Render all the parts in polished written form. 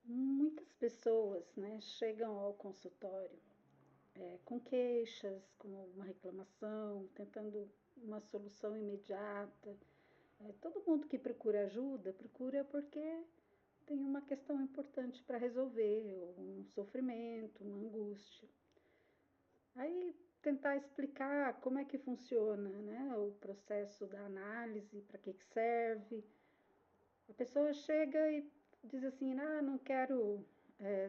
Muitas pessoas, né, chegam ao consultório com queixas, com uma reclamação, tentando uma solução imediata. Todo mundo que procura ajuda, procura porque tem uma questão importante para resolver, ou um sofrimento, uma angústia. Aí tentar explicar como é que funciona, né, o processo da análise, para que serve. A pessoa chega e diz assim: ah, não quero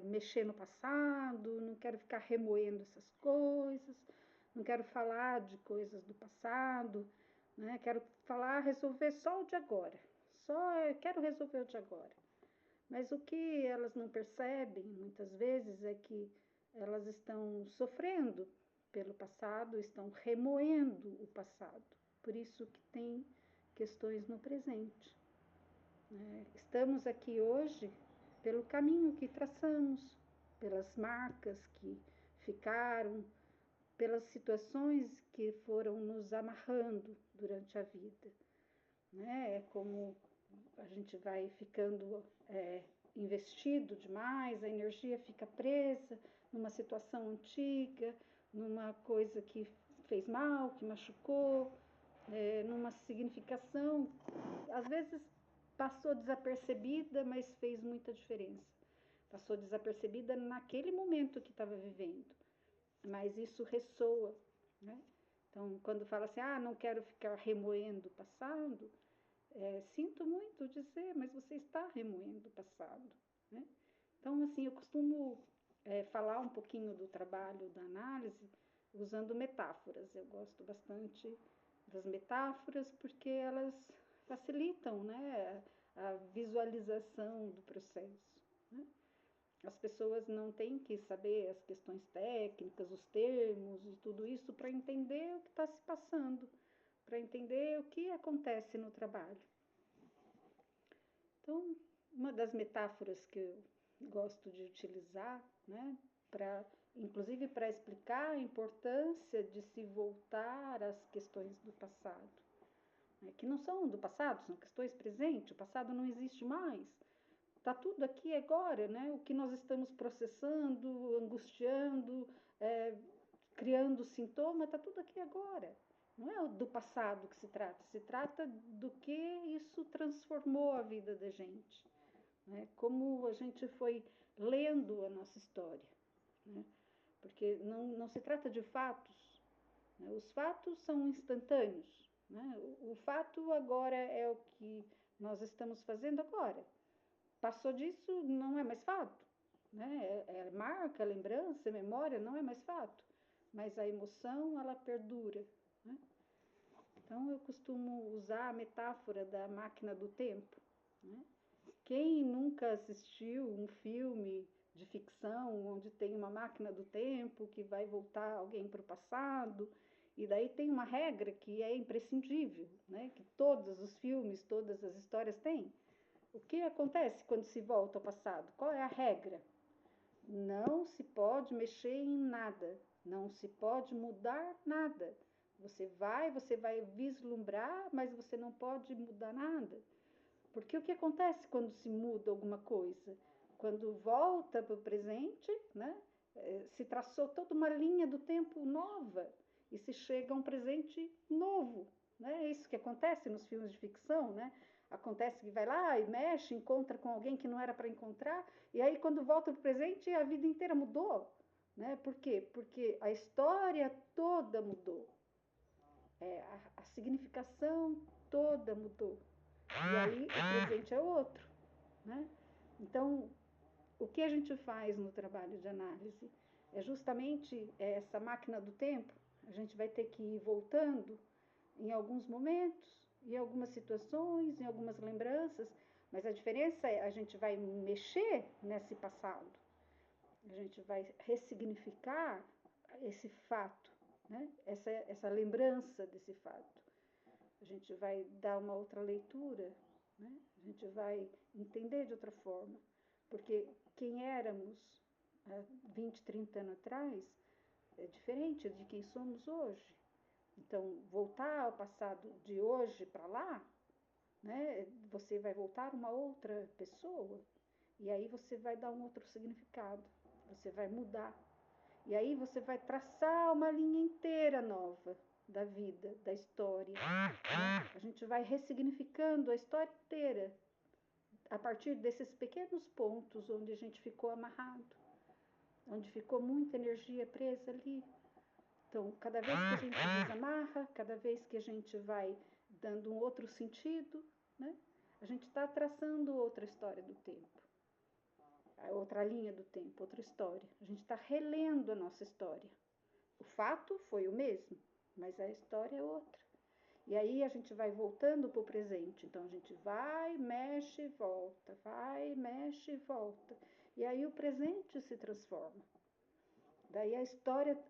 mexer no passado, não quero ficar remoendo essas coisas, não quero falar de coisas do passado, né? Quero falar, resolver só o de agora, quero resolver o de agora. Mas o que elas não percebem muitas vezes é que elas estão sofrendo pelo passado, estão remoendo o passado. Por isso que tem questões no presente. Estamos aqui hoje pelo caminho que traçamos, pelas marcas que ficaram, pelas situações que foram nos amarrando durante a vida. É como a gente vai ficando investido demais, a energia fica presa numa situação antiga, numa coisa que fez mal, que machucou, numa significação, às vezes passou desapercebida, mas fez muita diferença. Passou desapercebida naquele momento que estava vivendo, mas isso ressoa, né? Então, quando fala assim, ah, não quero ficar remoendo o passado, sinto muito dizer, mas você está remoendo o passado, né? Então, assim, eu costumo falar um pouquinho do trabalho da análise usando metáforas. Eu gosto bastante das metáforas porque elas facilitam, né, a visualização do processo, né? As pessoas não têm que saber as questões técnicas, os termos e tudo isso para entender o que está se passando, para entender o que acontece no trabalho. Então, uma das metáforas que eu gosto de utilizar, né, inclusive para explicar a importância de se voltar às questões do passado, né, que não são do passado, são questões presentes, o passado não existe mais. Está tudo aqui agora, né? O que nós estamos processando, angustiando, criando sintoma, está tudo aqui agora. Não é do passado que se trata do que isso transformou a vida da gente, né? Como a gente foi lendo a nossa história, né? Porque não se trata de fatos, né? Os fatos são instantâneos, né? O fato agora é o que nós estamos fazendo agora. Passou disso, não é mais fato, né? É marca, lembrança, memória, não é mais fato, mas a emoção ela perdura, né? Então eu costumo usar a metáfora da máquina do tempo, né? Quem nunca assistiu um filme de ficção onde tem uma máquina do tempo que vai voltar alguém para o passado, e daí tem uma regra que é imprescindível, né? Que todos os filmes, todas as histórias têm. O que acontece quando se volta ao passado? Qual é a regra? Não se pode mexer em nada, não se pode mudar nada. Você vai vislumbrar, mas você não pode mudar nada. Porque o que acontece quando se muda alguma coisa? Quando volta para o presente, né? Se traçou toda uma linha do tempo nova e se chega a um presente novo, né? É isso que acontece nos filmes de ficção, né? Acontece que vai lá e mexe, encontra com alguém que não era para encontrar, e aí quando volta para o presente a vida inteira mudou, né? Por quê? Porque a história toda mudou, a significação toda mudou. E aí o presente é outro, né? Então, o que a gente faz no trabalho de análise é justamente essa máquina do tempo. A gente vai ter que ir voltando em alguns momentos, em algumas situações, em algumas lembranças, mas a diferença é a gente vai mexer nesse passado, a gente vai ressignificar esse fato, né? Essa lembrança desse fato. A gente vai dar uma outra leitura, né? A gente vai entender de outra forma, porque quem éramos há 20, 30 anos atrás é diferente de quem somos hoje. Então, voltar ao passado de hoje para lá, né? Você vai voltar uma outra pessoa. E aí você vai dar um outro significado, você vai mudar. E aí você vai traçar uma linha inteira nova da vida, da história. Né? A gente vai ressignificando a história inteira a partir desses pequenos pontos onde a gente ficou amarrado, onde ficou muita energia presa ali. Então, cada vez que a gente desamarra, cada vez que a gente vai dando um outro sentido, né? A gente está traçando outra história do tempo, outra linha do tempo, outra história. A gente está relendo a nossa história. O fato foi o mesmo, mas a história é outra. E aí a gente vai voltando para o presente. Então a gente vai, mexe e volta, vai, mexe e volta. E aí o presente se transforma. Daí a história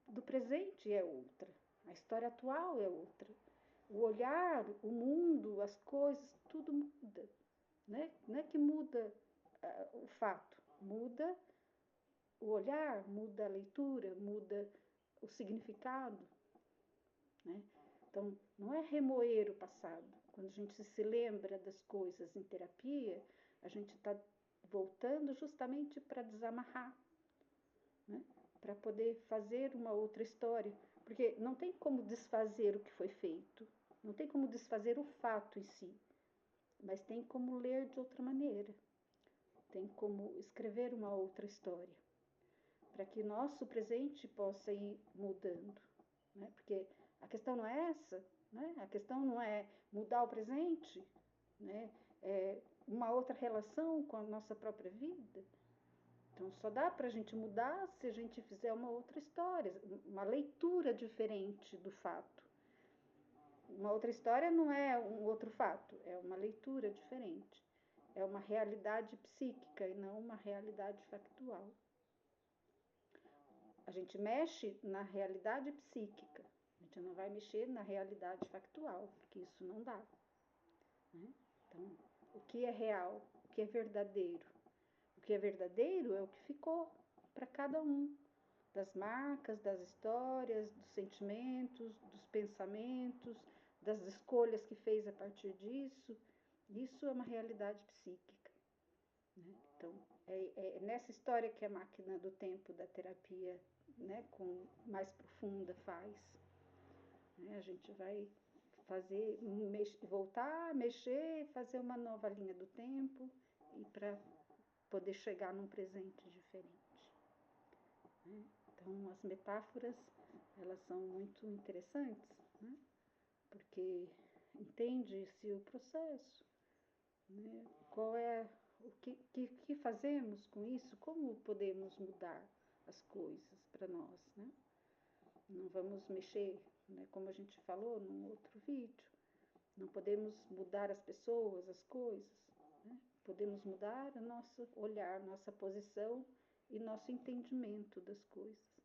do presente é outra, a história atual é outra. O olhar, o mundo, as coisas, tudo muda. Né? Não é que muda o fato, muda o olhar, muda a leitura, muda o significado. Né? Então, não é remoer o passado. Quando a gente se lembra das coisas em terapia, a gente está voltando justamente para desamarrar, né? Para poder fazer uma outra história. Porque não tem como desfazer o que foi feito, não tem como desfazer o fato em si, mas tem como ler de outra maneira, tem como escrever uma outra história, para que nosso presente possa ir mudando. Né? Porque a questão não é essa, né? A questão não é mudar o presente, né? É uma outra relação com a nossa própria vida. Então só dá para a gente mudar se a gente fizer uma outra história, uma leitura diferente do fato. Uma outra história não é um outro fato, é uma leitura diferente. É uma realidade psíquica e não uma realidade factual. A gente mexe na realidade psíquica, a gente não vai mexer na realidade factual, porque isso não dá. Né? Então, o que é real, o que é verdadeiro? O que é verdadeiro é o que ficou para cada um, das marcas, das histórias, dos sentimentos, dos pensamentos, das escolhas que fez a partir disso. Isso é uma realidade psíquica. Né? Então, é nessa história que a máquina do tempo da terapia, né, com mais profunda faz. Né? A gente vai fazer, voltar, mexer, fazer uma nova linha do tempo e para poder chegar num presente diferente. Né? Então, as metáforas, elas são muito interessantes, né? Porque entende-se o processo, né? Qual é o que fazemos com isso, como podemos mudar as coisas para nós, né? Não vamos mexer, né? Como a gente falou num outro vídeo, não podemos mudar as pessoas, as coisas, né? Podemos mudar o nosso olhar, nossa posição e nosso entendimento das coisas.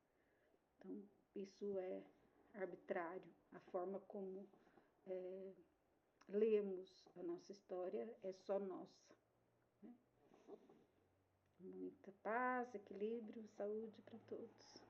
Então, isso é arbitrário. A forma como lemos a nossa história é só nossa. Né? Muita paz, equilíbrio, saúde para todos.